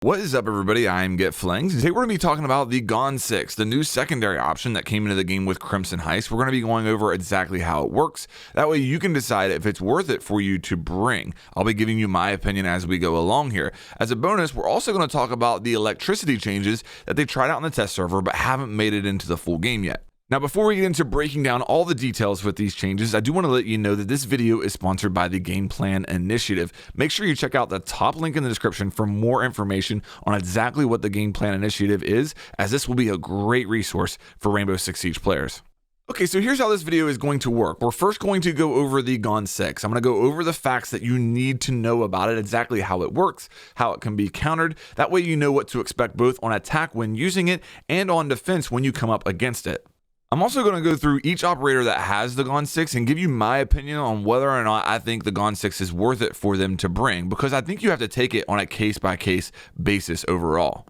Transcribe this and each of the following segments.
What is up, everybody? I'm GetFlings. Today we're going to be talking about the Gonne-6, the new secondary option that came into the game with Crimson Heist. We're going to be going over exactly how it works. That way you can decide if it's worth it for you to bring. I'll be giving you my opinion as we go along here. As a bonus, we're also going to talk about the electricity changes that they tried out on the test server but haven't made it into the full game yet. Now, before we get into breaking down all the details with these changes, I do want to let you know that this video is sponsored by the Game Plan Initiative. Make sure you check out the top link in the description for more information on exactly what the Game Plan Initiative is, as this will be a great resource for Rainbow Six Siege players. Okay, so here's how this video is going to work. We're first going to go over the Gonne-6. I'm going to go over the facts that you need to know about it, exactly how it works, how it can be countered. That way you know what to expect both on attack when using it and on defense when you come up against it. I'm also going to go through each operator that has the Gonne-6 and give you my opinion on whether or not I think the Gonne-6 is worth it for them to bring, because I think you have to take it on a case-by-case basis overall.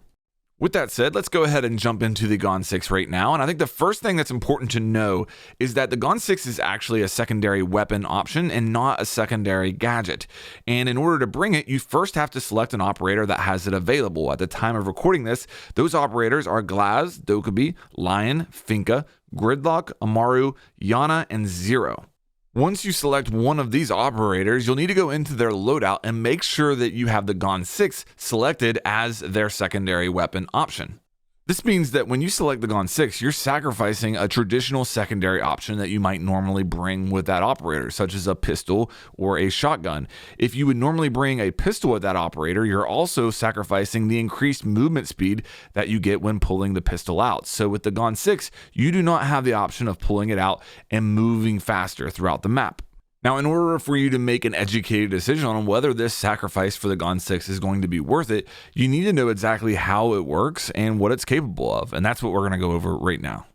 With that said, let's go ahead and jump into the Gonne-6 right now. And I think the first thing that's important to know is that the Gonne-6 is actually a secondary weapon option and not a secondary gadget. And in order to bring it, you first have to select an operator that has it available. At the time of recording this, those operators are Glaz, Dokkaebi, Lion, Finka, Gridlock, Amaru, Yana, and Zero. Once you select one of these operators, you'll need to go into their loadout and make sure that you have the Gonne-6 selected as their secondary weapon option. This means that when you select the Gonne-6, you're sacrificing a traditional secondary option that you might normally bring with that operator, such as a pistol or a shotgun. If you would normally bring a pistol with that operator, you're also sacrificing the increased movement speed that you get when pulling the pistol out. So with the Gonne-6, you do not have the option of pulling it out and moving faster throughout the map. Now, in order for you to make an educated decision on whether this sacrifice for the Gonne-6 is going to be worth it, you need to know exactly how it works and what it's capable of, and that's what we're going to go over right now.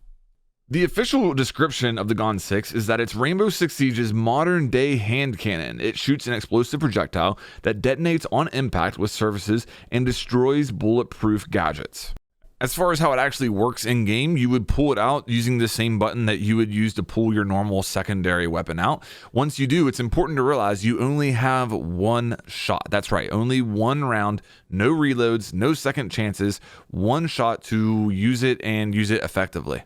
The official description of the Gonne-6 is that it's Rainbow Six Siege's modern-day hand cannon. It shoots an explosive projectile that detonates on impact with surfaces and destroys bulletproof gadgets. As far as how it actually works in game, you would pull it out using the same button that you would use to pull your normal secondary weapon out. Once you do, it's important to realize you only have one shot. That's right, only one round, no reloads, no second chances, one shot to use it and use it effectively.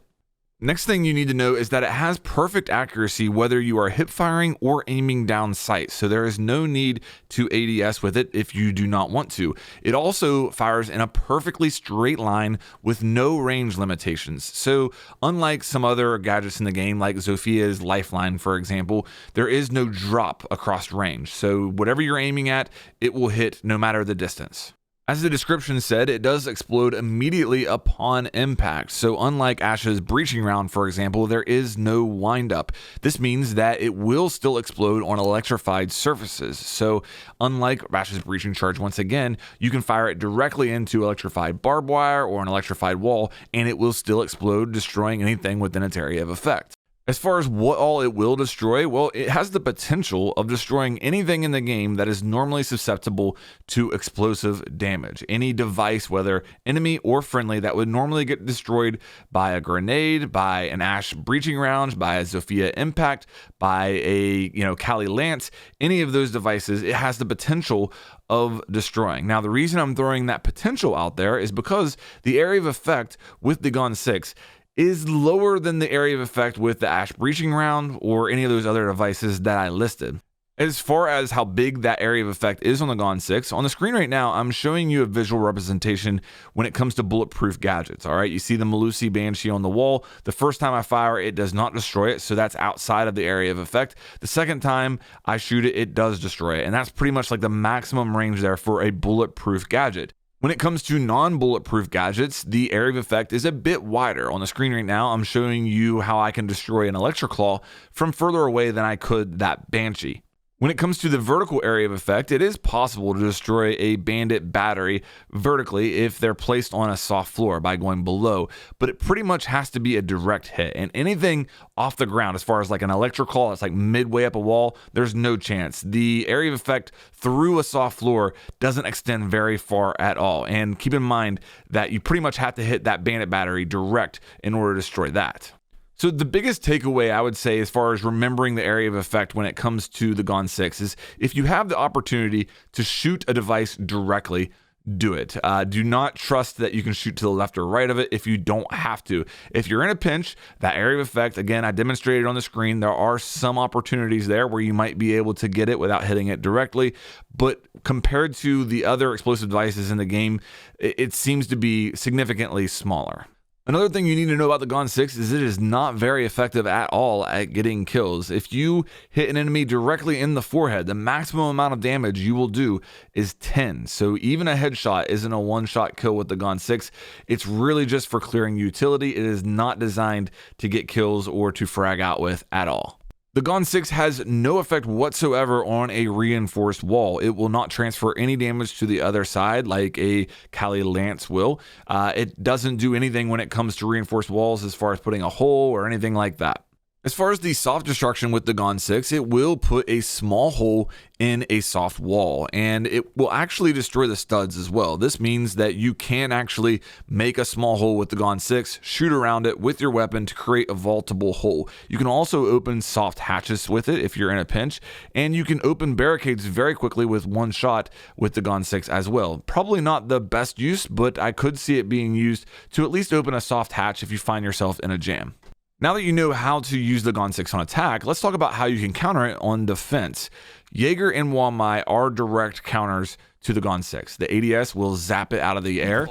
Next thing you need to know is that it has perfect accuracy whether you are hip firing or aiming down sight, so there is no need to ADS with it if you do not want to. It also fires in a perfectly straight line with no range limitations. So unlike some other gadgets in the game, like Zophia's Lifeline, for example, there is no drop across range. So whatever you're aiming at, it will hit no matter the distance. As the description said, it does explode immediately upon impact. So unlike Ash's breaching round, for example, there is no windup. This means that it will still explode on electrified surfaces. So unlike Ash's breaching charge, once again, you can fire it directly into electrified barbed wire or an electrified wall, and it will still explode, destroying anything within its area of effect. As far as what all it will destroy, well, it has the potential of destroying anything in the game that is normally susceptible to explosive damage. Any device, whether enemy or friendly, that would normally get destroyed by a grenade, by an Ash breaching round, by a Zofia impact, by a Kali Lance, any of those devices, it has the potential of destroying. Now, the reason I'm throwing that potential out there is because the area of effect with the Gonne-6 is lower than the area of effect with the Ash breaching round or any of those other devices that I listed. As far as how big that area of effect is on the Gonne-6, on the screen right now, I'm showing you a visual representation when it comes to bulletproof gadgets. All right, you see the Melusi Banshee on the wall. The first time I fire, it does not destroy it, so that's outside of the area of effect. The second time I shoot it, it does destroy it, and that's pretty much like the maximum range there for a bulletproof gadget. When it comes to non-bulletproof gadgets, the area of effect is a bit wider. On the screen right now, I'm showing you how I can destroy an Electroclaw from further away than I could that Banshee. When it comes to the vertical area of effect, it is possible to destroy a bandit battery vertically if they're placed on a soft floor by going below, but it pretty much has to be a direct hit. And anything off the ground, as far as like an electrical that's like midway up a wall, there's no chance. The area of effect through a soft floor doesn't extend very far at all. And keep in mind that you pretty much have to hit that bandit battery direct in order to destroy that. So the biggest takeaway I would say as far as remembering the area of effect when it comes to the Gonne-6 is if you have the opportunity to shoot a device directly, do it. Do not trust that you can shoot to the left or right of it if you don't have to. If you're in a pinch, that area of effect, again, I demonstrated on the screen, there are some opportunities there where you might be able to get it without hitting it directly, but compared to the other explosive devices in the game, it seems to be significantly smaller. Another thing you need to know about the Gonne-6 is it is not very effective at all at getting kills. If you hit an enemy directly in the forehead, the maximum amount of damage you will do is 10. So even a headshot isn't a one-shot kill with the Gonne-6. It's really just for clearing utility. It is not designed to get kills or to frag out with at all. The Gonne-6 has no effect whatsoever on a reinforced wall. It will not transfer any damage to the other side like a Kali Lance will. It doesn't do anything when it comes to reinforced walls as far as putting a hole or anything like that. As far as the soft destruction with the Gonne-6, it will put a small hole in a soft wall, and it will actually destroy the studs as well. This means that you can actually make a small hole with the Gonne-6, shoot around it with your weapon to create a vaultable hole. You can also open soft hatches with it if you're in a pinch, and you can open barricades very quickly with one shot with the Gonne-6 as well. Probably not the best use, but I could see it being used to at least open a soft hatch if you find yourself in a jam. Now that you know how to use the Gonne-6 on attack, let's talk about how you can counter it on defense. Jaeger and Wamai are direct counters to the Gonne-6. The ADS will zap it out of the air.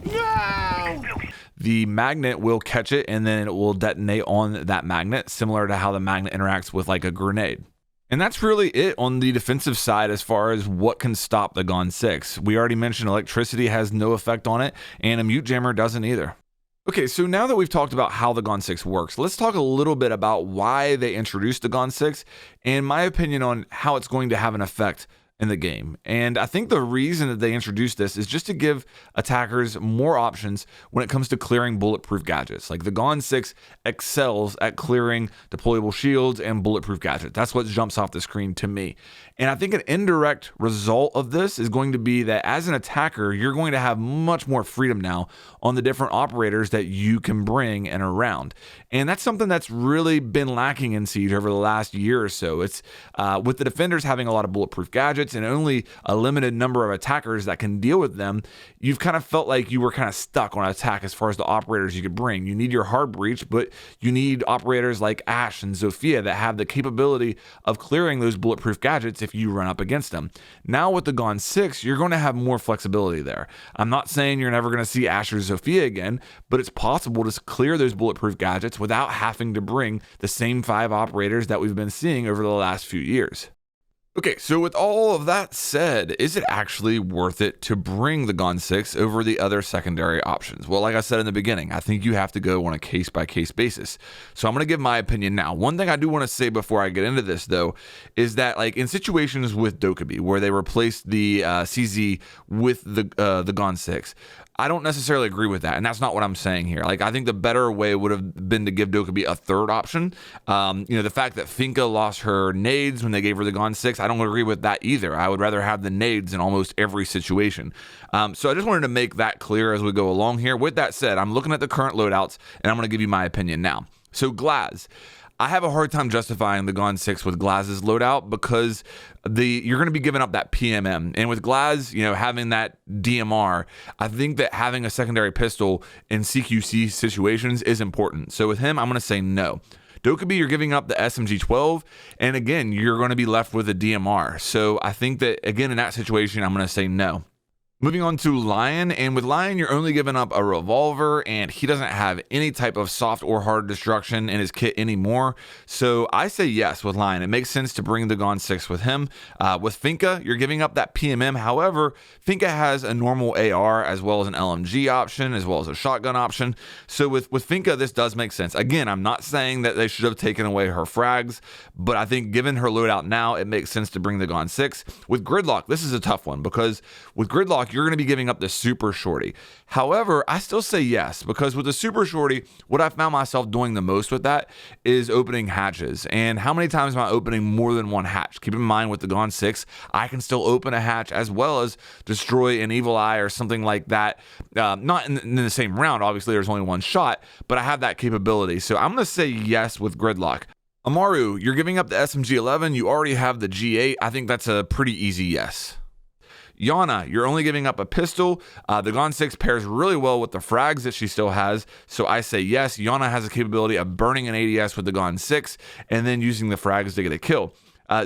No! The magnet will catch it and then it will detonate on that magnet, similar to how the magnet interacts with like a grenade. And that's really it on the defensive side as far as what can stop the Gonne-6. We already mentioned electricity has no effect on it, and a mute jammer doesn't either. Okay, so now that we've talked about how the Gonne-6 works, let's talk a little bit about why they introduced the Gonne-6 and my opinion on how it's going to have an effect in the game. And I think the reason that they introduced this is just to give attackers more options when it comes to clearing bulletproof gadgets. Like the Gonne-6 excels at clearing deployable shields and bulletproof gadgets. That's what jumps off the screen to me. And I think an indirect result of this is going to be that as an attacker, you're going to have much more freedom now on the different operators that you can bring and around. And that's something that's really been lacking in Siege over the last year or so. It's with the defenders having a lot of bulletproof gadgets and only a limited number of attackers that can deal with them, you've kind of felt like you were kind of stuck on attack as far as the operators you could bring. You need your hard breach, but you need operators like Ashe and Zofia that have the capability of clearing those bulletproof gadgets if you run up against them. Now with the Gonne-6, you're going to have more flexibility there. I'm not saying you're never going to see Ashe or Zofia again, but it's possible to clear those bulletproof gadgets without having to bring the same 5 operators that we've been seeing over the last few years. Okay, so with all of that said, is it actually worth it to bring the Gonne-6 over the other secondary options? Well, like I said in the beginning, I think you have to go on a case-by-case basis. So I'm going to give my opinion now. One thing I do want to say before I get into this, though, is that like in situations with Dokkaebi, where they replaced the CZ with the Gonne-6, I don't necessarily agree with that, and that's not what I'm saying here. Like, I think the better way would have been to give Dokkaebi a third option. The fact that Finka lost her nades when they gave her the Gonne-6, I don't agree with that either. I would rather have the nades in almost every situation. So I just wanted to make that clear as we go along here. With that said, I'm looking at the current loadouts, and I'm going to give you my opinion now. So Glaz, I have a hard time justifying the Gonne-6 with Glaz's loadout because you're going to be giving up that PMM. And with Glaz, having that DMR, I think that having a secondary pistol in CQC situations is important. So with him, I'm going to say no. Dokkaebi, you're giving up the SMG-12, and again, you're going to be left with a DMR. So I think that, again, in that situation, I'm going to say no. Moving on to Lion, and with Lion, you're only giving up a revolver, and he doesn't have any type of soft or hard destruction in his kit anymore. So I say yes with Lion. It makes sense to bring the Gonne-6 with him. With Finka, you're giving up that PMM. However, Finka has a normal AR as well as an LMG option, as well as a shotgun option. So with Finka, this does make sense. Again, I'm not saying that they should have taken away her frags, but I think given her loadout now, it makes sense to bring the Gonne-6. With Gridlock, this is a tough one because with Gridlock, you're going to be giving up the super shorty. However, I still say yes, because with the super shorty, what I found myself doing the most with that is opening hatches. And how many times am I opening more than one hatch? Keep in mind with the Gonne-6, I can still open a hatch as well as destroy an evil eye or something like that. Not in the same round, obviously there's only one shot, but I have that capability. So I'm going to say yes with Gridlock. Amaru, you're giving up the SMG-11. You already have the G8. I think that's a pretty easy yes. Yana, you're only giving up a pistol. The Gonne-6 pairs really well with the frags that she still has, so I say yes. Yana has the capability of burning an ADS with the Gonne-6 and then using the frags to get a kill.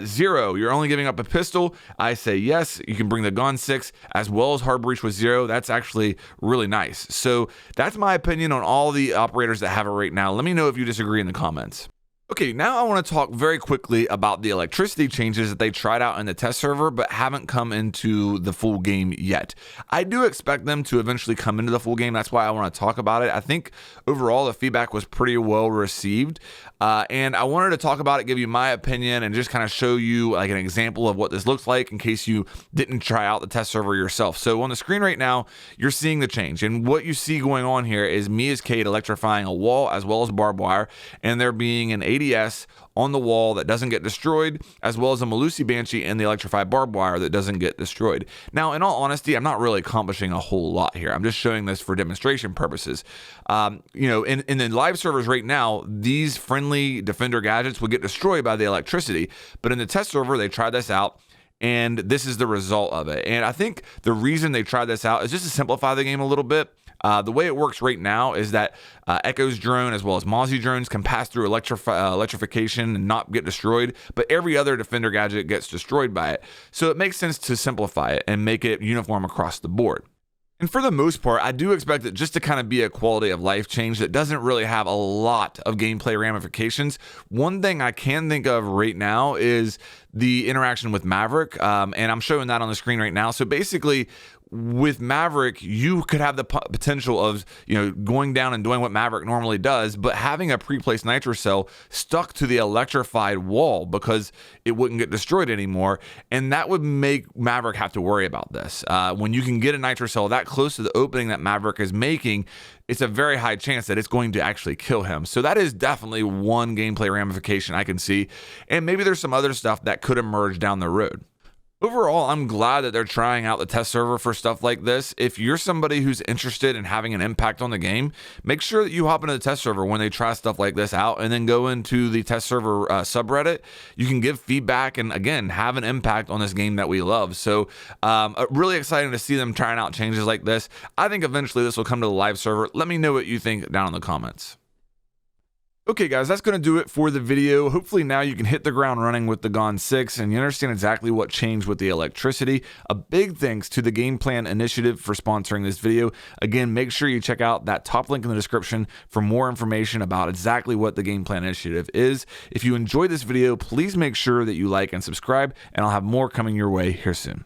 Zero, you're only giving up a pistol. I say yes. You can bring the Gonne-6 as well as hard breach with Zero. That's actually really nice. So that's my opinion on all the operators that have it right now. Let me know if you disagree in the comments. Okay, now I want to talk very quickly about the electricity changes that they tried out in the test server but haven't come into the full game yet. I do expect them to eventually come into the full game. That's why I want to talk about it. I think overall the feedback was pretty well received, and I wanted to talk about it, give you my opinion, and just kind of show you like an example of what this looks like in case you didn't try out the test server yourself. So on the screen right now, you're seeing the change, and what you see going on here is me as Kate electrifying a wall as well as barbed wire, and there being an ADS on the wall that doesn't get destroyed, as well as a Melusi Banshee and the Electrify barbed wire that doesn't get destroyed. Now, in all honesty, I'm not really accomplishing a whole lot here. I'm just showing this for demonstration purposes. In the live servers right now, these friendly defender gadgets would get destroyed by the electricity, but in the test server, they tried this out, and this is the result of it. And I think the reason they tried this out is just to simplify the game a little bit. The way it works right now is that Echo's drone as well as Mozzie drones can pass through electrification and not get destroyed, but every other defender gadget gets destroyed by it. So it makes sense to simplify it and make it uniform across the board. And for the most part, I do expect it just to kind of be a quality of life change that doesn't really have a lot of gameplay ramifications. One thing I can think of right now is the interaction with Maverick, and I'm showing that on the screen right now. So basically, with Maverick, you could have the potential of, going down and doing what Maverick normally does, but having a pre-placed nitro cell stuck to the electrified wall because it wouldn't get destroyed anymore, and that would make Maverick have to worry about this. When you can get a nitro cell that close to the opening that Maverick is making, it's a very high chance that it's going to actually kill him. So that is definitely one gameplay ramification I can see, and maybe there's some other stuff that could emerge down the road. Overall, I'm glad that they're trying out the test server for stuff like this. If you're somebody who's interested in having an impact on the game, make sure that you hop into the test server when they try stuff like this out, and then go into the test server subreddit. You can give feedback and, again, have an impact on this game that we love. So really exciting to see them trying out changes like this. I think eventually this will come to the live server. Let me know what you think down in the comments. Okay guys, that's going to do it for the video. Hopefully now you can hit the ground running with the Gonne-6 and you understand exactly what changed with the electricity. A big thanks to the Game Plan Initiative for sponsoring this video. Again, make sure you check out that top link in the description for more information about exactly what the Game Plan Initiative is. If you enjoyed this video, please make sure that you like and subscribe, and I'll have more coming your way here soon.